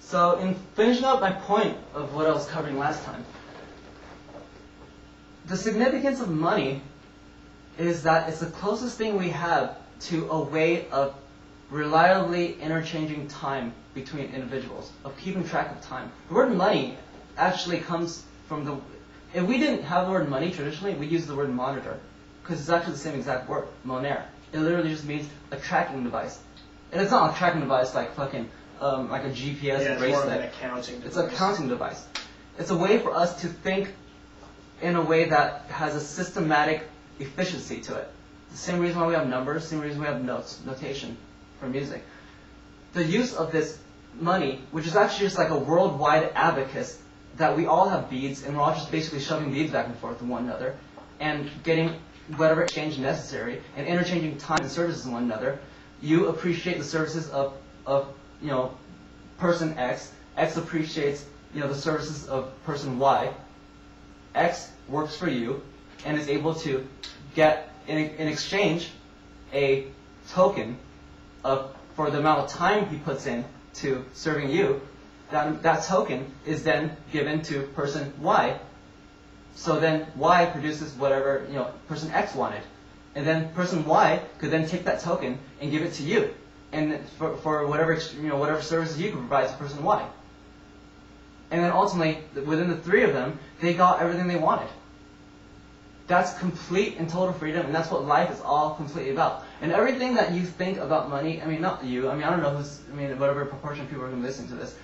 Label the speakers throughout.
Speaker 1: So in finishing up my point of what I was covering last time, the significance of money is that it's the closest thing we have to a way of reliably interchanging time between individuals, of keeping track of time. The word money actually comes from the... If we didn't have the word money traditionally, we use the word monitor, because it's actually the same exact word, moner. It literally just means a tracking device. And it's not a tracking device like fucking, like a GPS bracelet.
Speaker 2: It's more of an accounting device.
Speaker 1: It's an accounting device. It's a way for us to think in a way that has a systematic efficiency to it. The same reason why we have numbers, the same reason we have notation for music. The use of this money, which is actually just like a worldwide abacus, that we all have beads, and we're all just basically shoving beads back and forth with one another, and getting whatever exchange necessary, and interchanging time and services with one another. You appreciate the services of person X. X appreciates the services of person Y. X works for you and is able to get in exchange a token for the amount of time he puts in to serving you. That token is then given to person Y. So then Y produces whatever person X wanted, and then person Y could then take that token and give it to you, and for whatever whatever services you can provide to person Y. And then ultimately, within the three of them, they got everything they wanted. That's complete and total freedom, and that's what life is all completely about. And everything that you think about money, I mean, not you, I mean, I don't know whatever proportion of people are going to listen to this.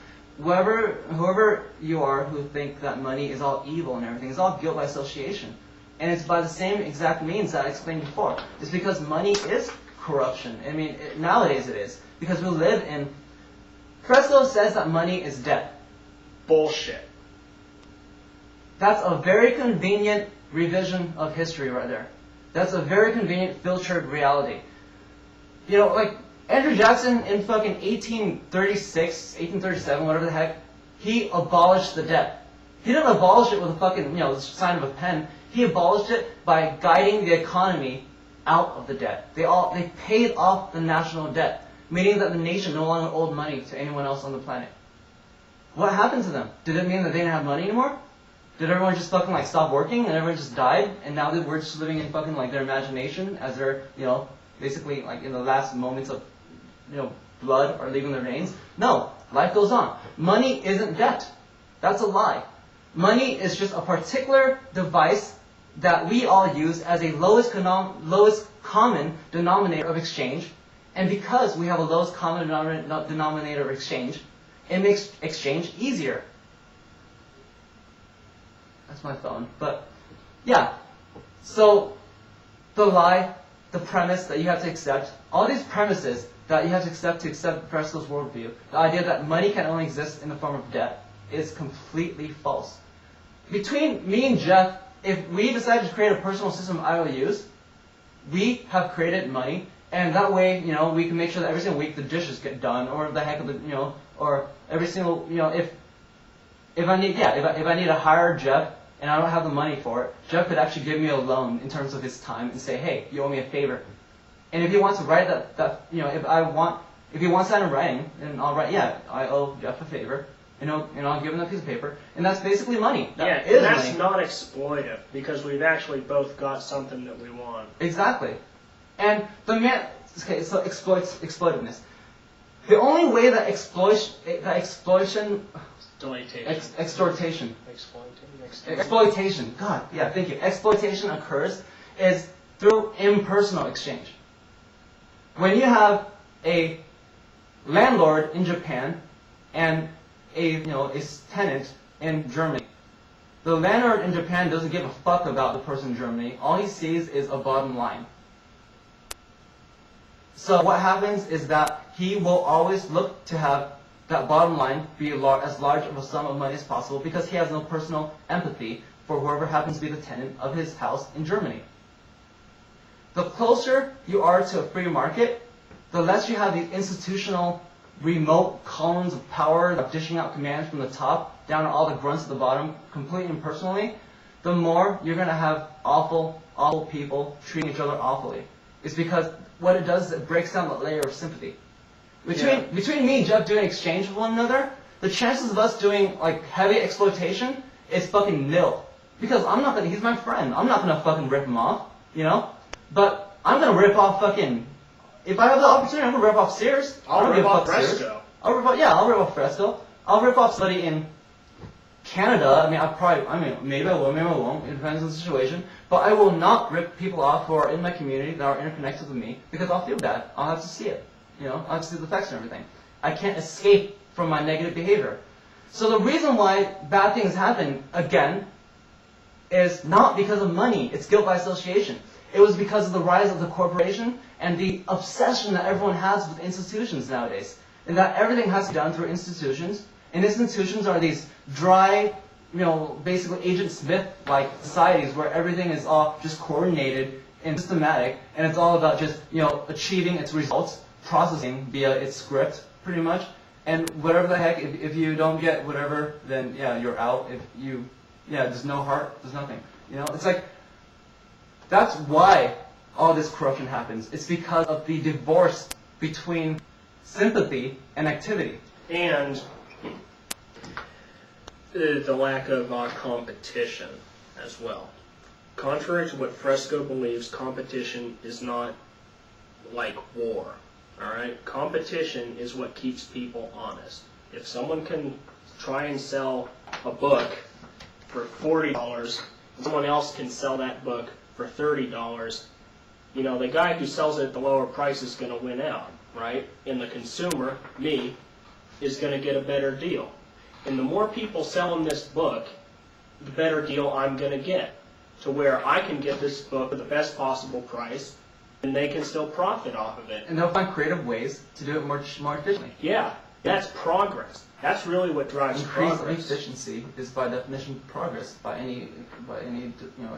Speaker 1: Whoever you are who think that money is all evil and everything, is all guilt by association. And it's by the same exact means that I explained before. It's because money is corruption. I mean, nowadays it is. Because we live in... Fresco says that money is debt.
Speaker 2: Bullshit.
Speaker 1: That's a very convenient revision of history right there. That's a very convenient filtered reality. Like Andrew Jackson in fucking 1836, 1837, whatever the heck, he abolished the debt. He didn't abolish it with a fucking, sign of a pen. He abolished it by guiding the economy out of the debt. They paid off the national debt, meaning that the nation no longer owed money to anyone else on the planet. What happened to them? Did it mean that they didn't have money anymore? Did everyone just fucking stop working and everyone just died, and now we're just living in fucking their imagination as they're basically in the last moments of blood are leaving their veins? No, life goes on. Money isn't debt. That's a lie. Money is just a particular device that we all use as a lowest common denominator of exchange, and because we have a lowest common denominator of exchange, it makes exchange easier. That's my phone. But yeah, so the lie, the premise that you have to accept, all these premises that you have to accept Fresco's worldview, the idea that money can only exist in the form of debt, is completely false. Between me and Jeff, if we decide to create a personal system of IOUs, we have created money, and that way, we can make sure that every single week the dishes get done, or the heck of the, or every single, if I need to hire Jeff and I don't have the money for it, Jeff could actually give me a loan in terms of his time and say, hey, you owe me a favor. And if he wants to write if he wants that in writing, then I'll write, yeah, I owe Jeff a favor. I'll give him that piece of paper, and that's basically money.
Speaker 2: That's money. Not exploitive, because we've actually both got something that we want.
Speaker 1: Exactly. And so exploitiveness. The only way that exploitation, exploitation, God, yeah, thank you. Exploitation occurs is through impersonal exchange. When you have a landlord in Japan and a tenant in Germany, the landlord in Japan doesn't give a fuck about the person in Germany. All he sees is a bottom line. So what happens is that he will always look to have that bottom line be as large of a sum of money as possible, because he has no personal empathy for whoever happens to be the tenant of his house in Germany. The closer you are to a free market, the less you have these institutional remote columns of power dishing out commands from the top down to all the grunts at the bottom, completely impersonally, the more you're going to have awful people treating each other awfully. It's because what it does is it breaks down the layer of sympathy. Between me and Jeff doing exchange with one another, the chances of us doing like heavy exploitation is fucking nil. Because I'm not gonna, he's my friend. I'm not gonna fucking rip him off, you know? But I'm gonna rip off fucking, if I have the opportunity, I'm gonna rip off Sears.
Speaker 2: I'll rip off Fresco.
Speaker 1: I'll rip off Fresco. I'll rip off somebody in Canada. Maybe I will, maybe I won't. It depends on the situation. But I will not rip people off who are in my community that are interconnected with me because I'll feel bad. I'll have to see it. You know, I'll have to see the effects and everything. I can't escape from my negative behavior. So the reason why bad things happen, again, is not because of money. It's guilt by association. It was because of the rise of the corporation and the obsession that everyone has with institutions nowadays. And that everything has to be done through institutions. And institutions are these dry, basically Agent Smith-like societies where everything is all just coordinated and systematic, and it's all about just, achieving its results, processing via its script, pretty much. And whatever the heck, if you don't get whatever, then yeah, you're out. If you, there's no heart, there's nothing. It's like, that's why all this corruption happens. It's because of the divorce between sympathy and activity.
Speaker 2: And the lack of competition as well. Contrary to what Fresco believes, competition is not like war. Alright? Competition is what keeps people honest. If someone can try and sell a book for $40, someone else can sell that book for $30, the guy who sells it at the lower price is going to win out, right? And the consumer, me, is going to get a better deal. And the more people selling this book, the better deal I'm going to get, to where I can get this book at the best possible price, and they can still profit off of it.
Speaker 1: And they'll find creative ways to do it more efficiently.
Speaker 2: Yeah, that's progress. That's really what drives progress.
Speaker 1: Increased efficiency is by definition progress by any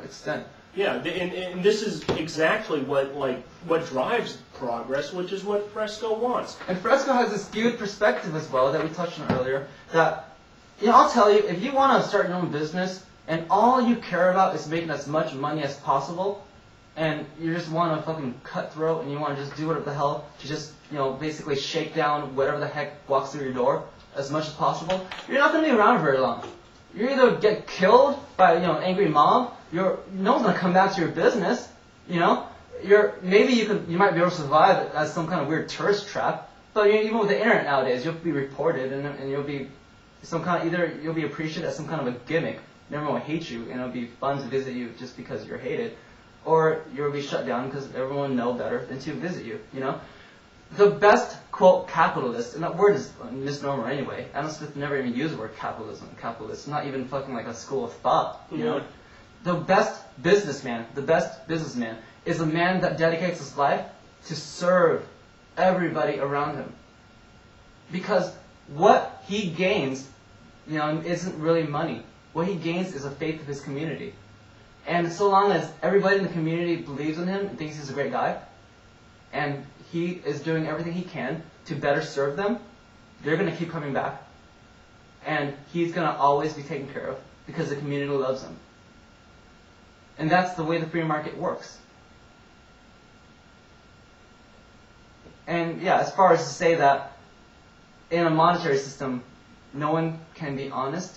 Speaker 1: extent.
Speaker 2: Yeah, and this is exactly what drives progress, which is what Fresco wants.
Speaker 1: And Fresco has this skewed perspective as well that we touched on earlier. That I'll tell you, if you want to start your own business and all you care about is making as much money as possible, and you just want to fucking cutthroat and you want to just do whatever the hell to just basically shake down whatever the heck walks through your door as much as possible, you're not going to be around very long. You either get killed by an angry mob. No one's going to come back to your business. You might be able to survive as some kind of weird tourist trap. But even with the internet nowadays, you'll be reported and you'll be either you'll be appreciated as some kind of a gimmick. Everyone will hate you and it'll be fun to visit you just because you're hated, or you'll be shut down because everyone will know better than to visit you. The best, quote, capitalist, and that word is a misnomer anyway. Adam Smith never even used the word capitalism. Capitalist, not even fucking like a school of thought, The best businessman is a man that dedicates his life to serve everybody around him. Because what he gains, isn't really money. What he gains is a faith of his community. And so long as everybody in the community believes in him and thinks he's a great guy, and he is doing everything he can to better serve them, they're going to keep coming back. And he's going to always be taken care of because the community loves him. And that's the way the free market works. And yeah, as far as to say that in a monetary system, no one can be honest,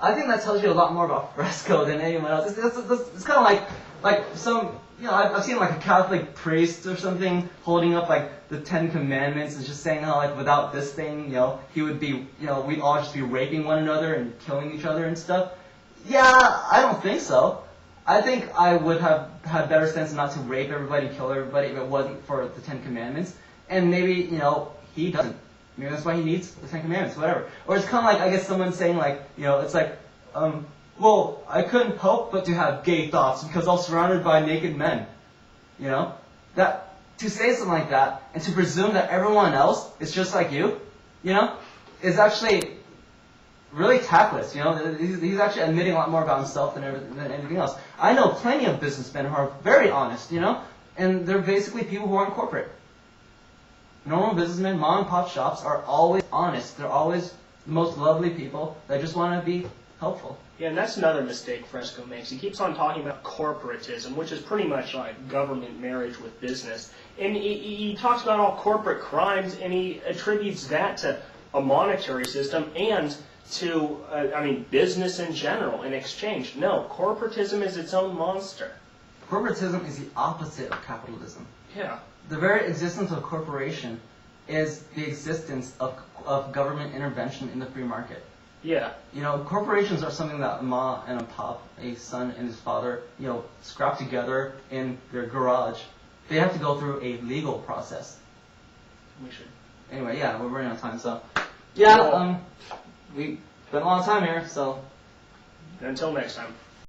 Speaker 1: I think that tells you a lot more about Fresco than anyone else. It's kind of like some, I've seen like a Catholic priest or something holding up like the 10 Commandments and just saying how without this thing, he would be, we'd all just be raping one another and killing each other and stuff. Yeah, I don't think so. I think I would have had better sense not to rape everybody and kill everybody if it wasn't for the 10 Commandments. And maybe, he doesn't. Maybe that's why he needs the 10 Commandments, whatever. Or it's kind of like, I guess, someone saying it's like, well, I couldn't help but to have gay thoughts because I was surrounded by naked men. That to say something like that and to presume that everyone else is just like you, is actually really tactless. He's actually admitting a lot more about himself than anything else. I know plenty of businessmen who are very honest, and they're basically people who aren't corporate. Normal businessmen, mom and pop shops are always honest. They're always the most lovely people that just want to be helpful.
Speaker 2: Yeah, and that's another mistake Fresco makes. He keeps on talking about corporatism, which is pretty much like government marriage with business. And he talks about all corporate crimes, and he attributes that to a monetary system and to, business in general, in exchange. No, corporatism is its own monster.
Speaker 1: Corporatism is the opposite of capitalism.
Speaker 2: Yeah.
Speaker 1: The very existence of a corporation is the existence of government intervention in the free market.
Speaker 2: Yeah.
Speaker 1: Corporations are something that a ma and a pop, a son and his father, scrap together in their garage. They have to go through a legal process.
Speaker 2: We should.
Speaker 1: Anyway, yeah, we're running out of time, so yeah, we spent a lot of time here, so
Speaker 2: until next time.